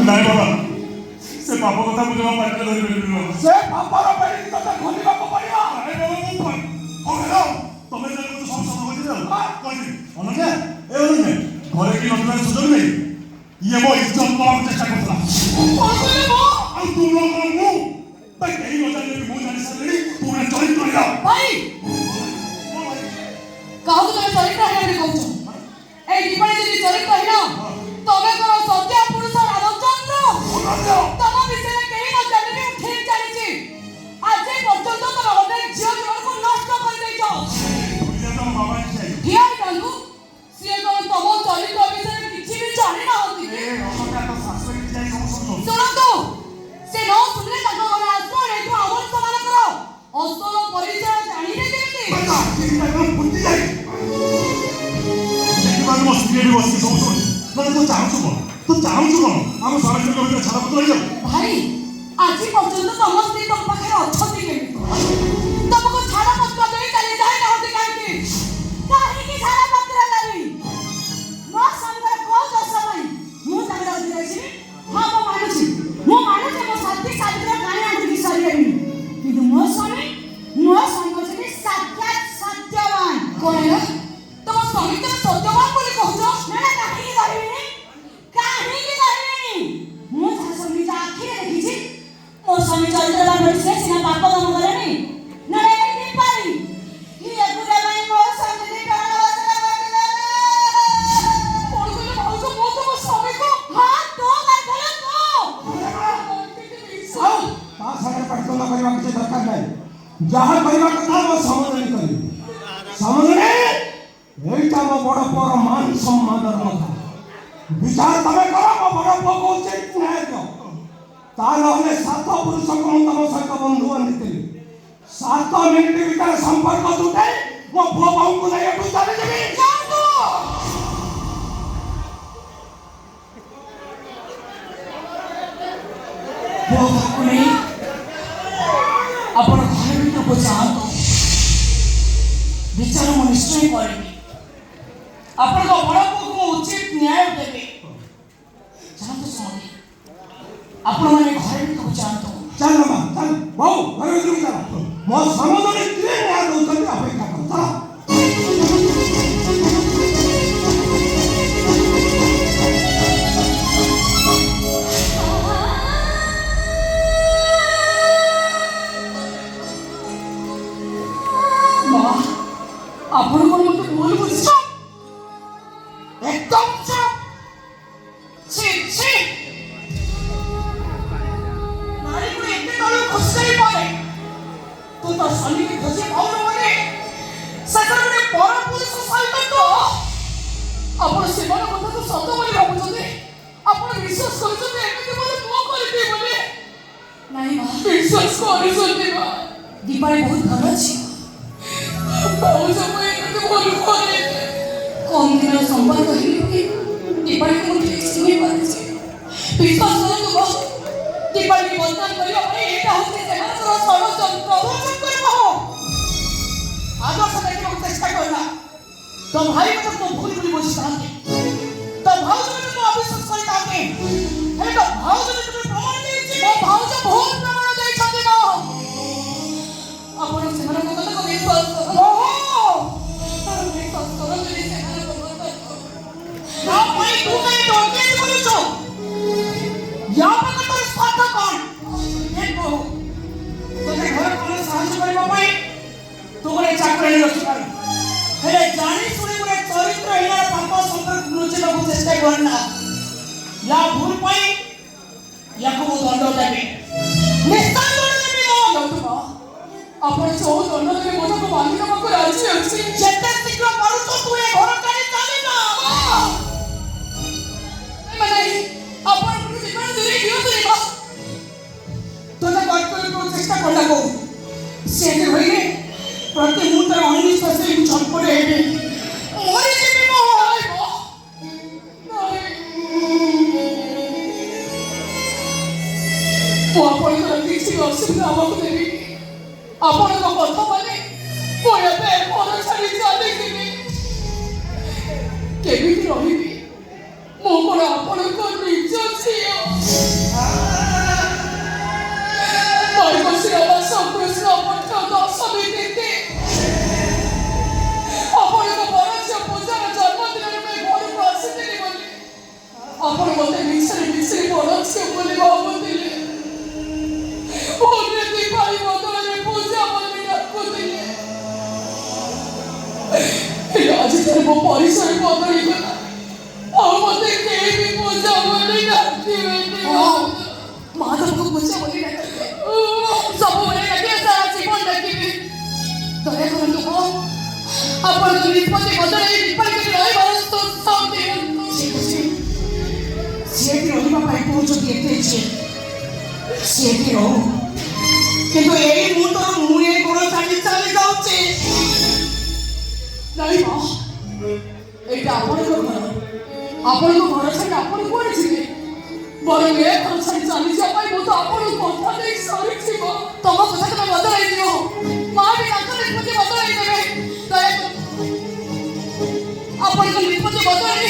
ନାଇଁ ବାବା ସେ ପାପ କଥା ମୁଁ ଜମା ପାଟିରେ ଧରିପାରିବିନି ବାବା। ସେ ପାପର ବେଡ଼ି ତତେ ଖୋଲିବାକୁ ପଡ଼ିବ। ନାଇଁ ବାବା ମୁଁ ହଉ ହେଲୋ ତମେ ଯାଇ ମତେ ସବୁ ସତ କହିଦେବି ଆଉ କହିବି ଅନନ୍ୟା ଏ ଅନନ୍ୟା ଘରେ କି ନଥିବାର ସୁଯୋଗ ନେଇ ଇଏ ମୋ ଇଜ୍ଜତ ନେବାକୁ ଚେଷ୍ଟା କରୁଥିଲା। ଆଉ ତୁ ନ କର ମୁଁ ଭାଇ କେହି ନ ଜାଣିଲେ ମୁଁ ଜାଣି ସାରିଲିଣି ତୁ ଗୋଟେ ଚରିତ୍ର ହୀନ। ଭାଇ କାହାକୁ ତମେ ଚରିତ୍ର ହୀନ ବୋଲି କହୁଛ? এই জীবনে যদি চরিত্র হীন তবে কোন সত্য পুরুষ রামচন্দ্র তম বিষয়ে কেহি ন জানিবি মু ঠিক জানিছি। আজ পর্যন্ত তোমরা অনেক ঝিও জীবনকে নষ্ট করে দিয়েছ। হিয়ার কান্দু সিয়ে কোন তম চরিত্র বিষয়ে কিছু বি জানি না হতি শুনন্তু সে ন শুনলে তাଙ୍କ ঘরে আসবো এঠু আমল সমান কর অসল পরিচয় জানিলে কেମିତି ମୋ ସ୍ତ୍ରୀ ବସିକି ସବୁ ଶୁଣି ମାନେ ତୁ ଚାହୁଁଛୁ କଣ ଆମ ସ୍ୱାମୀ ସ୍ତ୍ରୀଙ୍କ ଭିତରେ ଛାଡ଼ପତ୍ର ହେଇଯାଉ। ଭାଇ ଆଜି ପର୍ଯ୍ୟନ୍ତ ତମ ସ୍ତ୍ରୀ ତମ ପାଖରେ ଅଛନ୍ତି କେମିତି? ତମକୁ ଛାଡ଼ପତ୍ର ଦେଇ ଚାଲି ଯାଇନାହାନ୍ତି କାହିଁକି? କାହିଁକି ଛାଡ଼ପତ୍ର ଦେବି? ମୋ ସ୍ୱାମୀଙ୍କର କୋଉ ଦୋଷ ପାଇଁ ମୁଁ ତାଙ୍କର ଅଧୀନ ଆସିବି? ହଁ ମୁଁ ମାନୁଛି ମୋ ସାଥୀ ସାଥିର କାଣି ଆଣିକି ସରିବେନି କିନ୍ତୁ ମୋ ସ୍ୱାମୀ ହଉଛନ୍ତି ସାକ୍ଷାତ ସତ୍ୟବାନ। କଣ ହେଲା ତମ ସ୍ୱାମୀ ତମେ ସତ୍ୟବାନ ବୋଲି କହୁଛ? ନା କାହିଁକି କହିବିନି ମୁଁ ଯାହା ସବୁ ନିଜ ଆଖିରେ ଦେଖିଛି ମୋ ସ୍ୱାମୀ ଚରିତ୍ରବାନ ବୋଲି ସେ ସିନା ପାପ କାମ କରେନି ନା ଏମିତି ପାରି ଏଗୁଡ଼ା ପାଇଁ ମୋ ସ୍ୱାମୀ ପ୍ରାଣ ବଚନ କରିଦେଲେ। କଣ କହିଲେ ଭାଉଜ ମୁଁ ତମ ସ୍ୱାମୀକୁ ହଁ ତୁ କରିଦେଲେ ତୁ ଆଉ ତା ସାଙ୍ଗରେ ପାଟିତୁଣ୍ଡ କରିବା କିଛି ଦରକାର ନାହିଁ। ଯାହା କରିବା କଥା ମୋ ସମୁଦ୍ରୀ କରିବି। ସମୁଦ୍ରୀ এইটা ମୋ ବଡ଼ ପୁଅର ମାନ ସମ୍ମାନର କଥା। ବିଚାର ତମେ କର ମୋ ବଡ଼ ପୁଅକୁ ଉଚିତ ନ୍ୟାୟ ଦିଅ। ତା ନହେଲେ 7 ପୁରୁଷଙ୍କୁ ମୁଁ ତମ ସହିତ ବନ୍ଧୁ ବାନ୍ଧିଥିଲି 7 ମିନିଟ୍ ଭିତରେ ସମ୍ପର୍କ ତୁଟାଇ ମୋ ପୁଅ ବୋହୂଙ୍କୁ ନେଇ ଏଠୁ ଚାଲିଯିବି। ପୁଅ ବୋହୂକୁ ନେଇ ଆପଣ ଘର ଭିତରକୁ ଯାଆନ୍ତୁ। ବିଚାର ମୁଁ ନିଶ୍ଚୟ କରିବି। ଆପଣଙ୍କ ବଡ଼ ପୁଅକୁ ମୁଁ ଉଚିତ ନ୍ୟାୟ ଦେବି। ଯାଆନ୍ତୁ ସ୍ୱାମୀ ଆପଣମାନେ ଘର ଭିତରକୁ ଯାଆନ୍ତୁ। ଚାଲ ମା ଚାଲ ବୋହୂ ଘର ଭିତରକୁ ଚାଲ। ମୋ ସମୁଦ୍ରୀ କିଏ ନ୍ୟାୟ ଦେଉଛନ୍ତି ଅପେକ୍ଷା କର ଚାଲ। ଆପଣ କଣ ମତେ ଭୁଲ ବୁଝିଛ? একদম চুপ। ছি ছি নারী গুলো এতে তলে খসে পড়ে তো তার স্বামীকে খোঁজে পাওয়া মানে সেটা মানে বড় পুরুষ সহিত তো ଆପଣ ସେମାନଙ୍କ କଥାକୁ ସତ ବୋଲି ଭାବୁଛନ୍ତି? ଆପଣ ବିଶ୍ୱାସ କରୁଛନ୍ତି ଏମିତି ମୋତେ ପୁଅ କରିବେ ବୋଲି? ନାଇଁ ମା ବିଶ୍ୱାସ କରୁଛନ୍ତି ମା। ଦୀପାଳି ବହୁତ ଭଲ ଅଛି। ଭାଉଜ ମୁଁ ଏମିତି ଭଲ କରେ କମ୍ ଦିନର ସମ୍ପର୍କ ହେଲେ ବି ଦୀପାଳିକୁ ମୁଁ ଠିକ୍ ଚିହ୍ନି ପାରିଛି। ବିଶ୍ୱାସ କରନ୍ତୁ ମା ଦୀପାଳିକୁ ବଦନାମ କରିବା ପାଇଁ ଏଇଟା ହେଉଛି ସେମାନଙ୍କର ଷଡ଼ଯନ୍ତ୍ର। ଆଦର୍ଶ ଦେଖିବାକୁ ଚେଷ୍ଟା କଲା तो भाई को तो भूल भूल बुझतांगे तो भाउज को तो अविश्वास करतांगे हे तो भाउज को तो प्रमाण देछि वो भाउज बहुत प्रमाण देइ छथि न आपण से मन को तो विश्वास करो विश्वास करो जे से मन को ना भाई तू कहीं तो के बोलु छो या पर तो स्वार्थ कोन देखो तो घर को साहाय्य करबा पई तू को चाकरी रखि पार हेले जानी सुनी गुटे चरित्रहीन पाप संपर्क लुचिବାକୁ चेष्टा करना या भूल पाई याको दंड देबे निश्चय दंड देबे मो दंडबा आपण जो दंड देबे मोटा को मानिक को राजी अछि जेते शीघ्र पारुछ तू ए घर काली चली ना माने आपण को जीवन धीरे क्यों देबा तो ना बात को चेष्टा करला को से होइले प्रति मुहूर्त अनिश्वास छटपटे हेबे मरी जेबे मो तो आपणकर किसी असुविधा हमको देवी आपण को कथा माने को एबे घर छाड़ी चली जीवी केबी रहिबी मो कोन आपण को निज छियो ଆପଣ ମୋତେ ମିଛରେ ମିଛରେ ବଡ଼ ଝିଅ ବୋଲି ଭାବୁଥିଲେ। ଭୁଲରେ ଦୀପାଳି ବଦଳରେ ପୂଜା ବୋଲି ଡାକୁଥିଲେ। ହେଲେ ଆଜି ଥରେ ମୋ ପରିଚୟ ବଦଳିଗଲା। ଆଉ ମୋତେ କେହି ବି ପୂଜା ବୋଲି ଡାକିବେନି। ମାଧବକୁ ପୂଜା ବୋଲି ଡାକିବେ, ସବୁବେଳେ ଡାକିବେ, ସାରା ଜୀବନ ଡାକିବେ। ଦୟା କରନ୍ତୁ ମୋ ଆପଣଙ୍କ ନିଷ୍ପତ୍ତି ବଦଳାଇ ଦୀପାଳିକି ରହିବାର ସୁଯୋଗ ଦିଅନ୍ତୁ। ସିଏ ରହିବା ପାଇଁ କହୁଛନ୍ତି ଏତେ ଇচ্ছে, ସିଏ ରହୁ, କିନ୍ତୁ ଏଇ ମୁହୂର୍ତ୍ତରୁ ମୁଁ ଏ ଗୋଡ଼ ଛାଡ଼ି ଚାଲି ଯାଉଛି। ନାଇଁ ମା, ଏଇଟା ଆପଣଙ୍କ ଘର, ଆପଣଙ୍କ ଘର ଛାଡ଼ି ଆପଣ କୁଆଡ଼େ ଯିବେ? ବରଂ ଏ ଘର ଛାଡ଼ି ଚାଲିଯିବା ପାଇଁ ମୁଁ ତ ଆପଣଙ୍କୁ କଥା ଦେଇ ସାରିଛି। ତମ କଥା ତମେ ବଦଳାଇ ଦିଅ, ମା ବି ତାଙ୍କ ନିଷ୍ପତ୍ତି ବଦଳାଇ ଦେବେ। ଦୟାକରି ଆପଣଙ୍କ ନିଷ୍ପତ୍ତି ବଦଳାଇ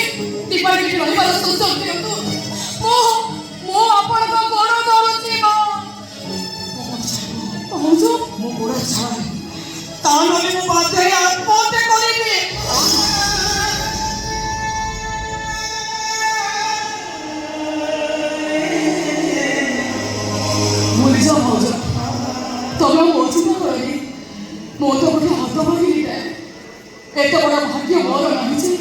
ଦୀପାଳିକି ରହିବାର ସୁଯୋଗ ଦିଅନ୍ତୁ। ମୁଁ ଆପଣଙ୍କ ଗୋଡ଼ ଧରୁଛି ମା। ମୋ ଗୋଡ଼ ଛାଡ଼, ତା ନହେଲେ ମୁଁ ବାଧ୍ୟ ହେଇ ଆତ୍ମହତ୍ୟା କରିବି। ଭୁଲିଯାଅ ଭାଉଜ, ତମେ ମୋ ଚିନ୍ତା କରନି। ମୁଁ ତ ଗୋଟେ ହତଭାଗିନୀଟେ। ଏତେ ବଡ଼ ଭାଗ୍ୟ ମୋର ନାହିଁ ଯେ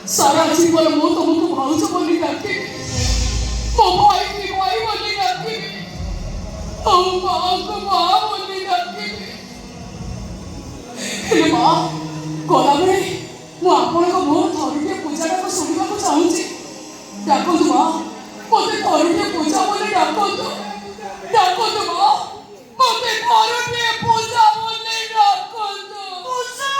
ସାରା ଜୀବନ ମୁଁ ତମକୁ ଭାଉଜ ବୋଲି ଡାକିବି, ମୋ ଭାଇକି ଭାଇ ବୋଲି ଡାକିବି, ଆଉ ମାଆକୁ ମା ବୋଲି ଡାକିବି। ହେଲେ ମା, ଗଲାବେଳେ ମୁଁ ଆପଣଙ୍କ ମୋର ଥରୁଟିଏ ପୂଜାଟାକୁ ଶୁଣିବାକୁ ଚାହୁଁଛି। ଡାକନ୍ତୁ ମା, ମୋତେ ଥରୁଟିଏ ପୂଜା ବୋଲି ଡାକନ୍ତୁ। ଡାକନ୍ତୁ ମା, ମୋତେ ଥରୁଟିଏ ପୂଜା ବୋଲି ଡାକନ୍ତୁ। ପୂଜା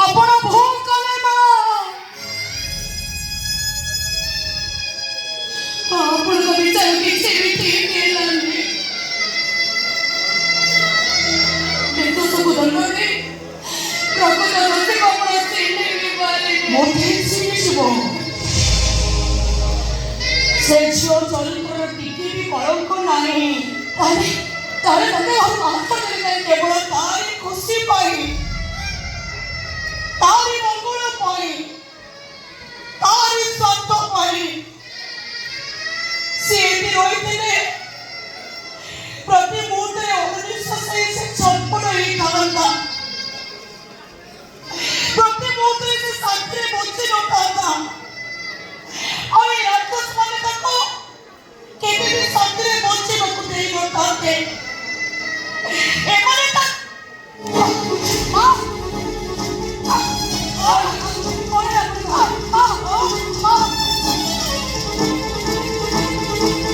ଆପଣ ଭୁଲ କଲେ ମା। ଆପଣଙ୍କ ବିଚାର କିଛି ବି ଠିକ ହେଲାନି। ସବୁ ଦଣ୍ଡରେ ପ୍ରକୃତ ରସିକ ଆପଣ ଚିହ୍ନି ବି ପାରିବେ। ମୁଁ ଠିକ ଚିହ୍ନିଯିବ। ସେ ଝିଅ ଚରିତ୍ରର ଟିକେ ବି କଳଙ୍କ ନାହିଁ। ତାହେଲେ ତତେ ଆଉ ମାଫ ଦେଲେ କେବଳ ତାରି ଖୁସି ପାଇଁ, ତାରି ମଙ୍ଗଳ ପାଇଁ, ତାରି ସ୍ୱାର୍ଥ ପାଇଁ ସେ ଏଠି ରହିଥିଲେ। ପ୍ରତି ମୁହୂର୍ତ୍ତରେ ଅନିଶ୍ୱାସ ହେଇ ସେ ଛଟପଟ ହେଇଥାନ୍ତା। ପ୍ରତି ମୁହୂର୍ତ୍ତରେ ସେ ଶାନ୍ତିରେ ବଞ୍ଚି ନଥାନ୍ତା। ଆଉ ଏ ରାକ୍ଷସ ମାନେ ତାକୁ କେବେ ବି ଶାନ୍ତିରେ ବଞ୍ଚିବାକୁ ଦେଇନଥାନ୍ତେ। ଏମାନେ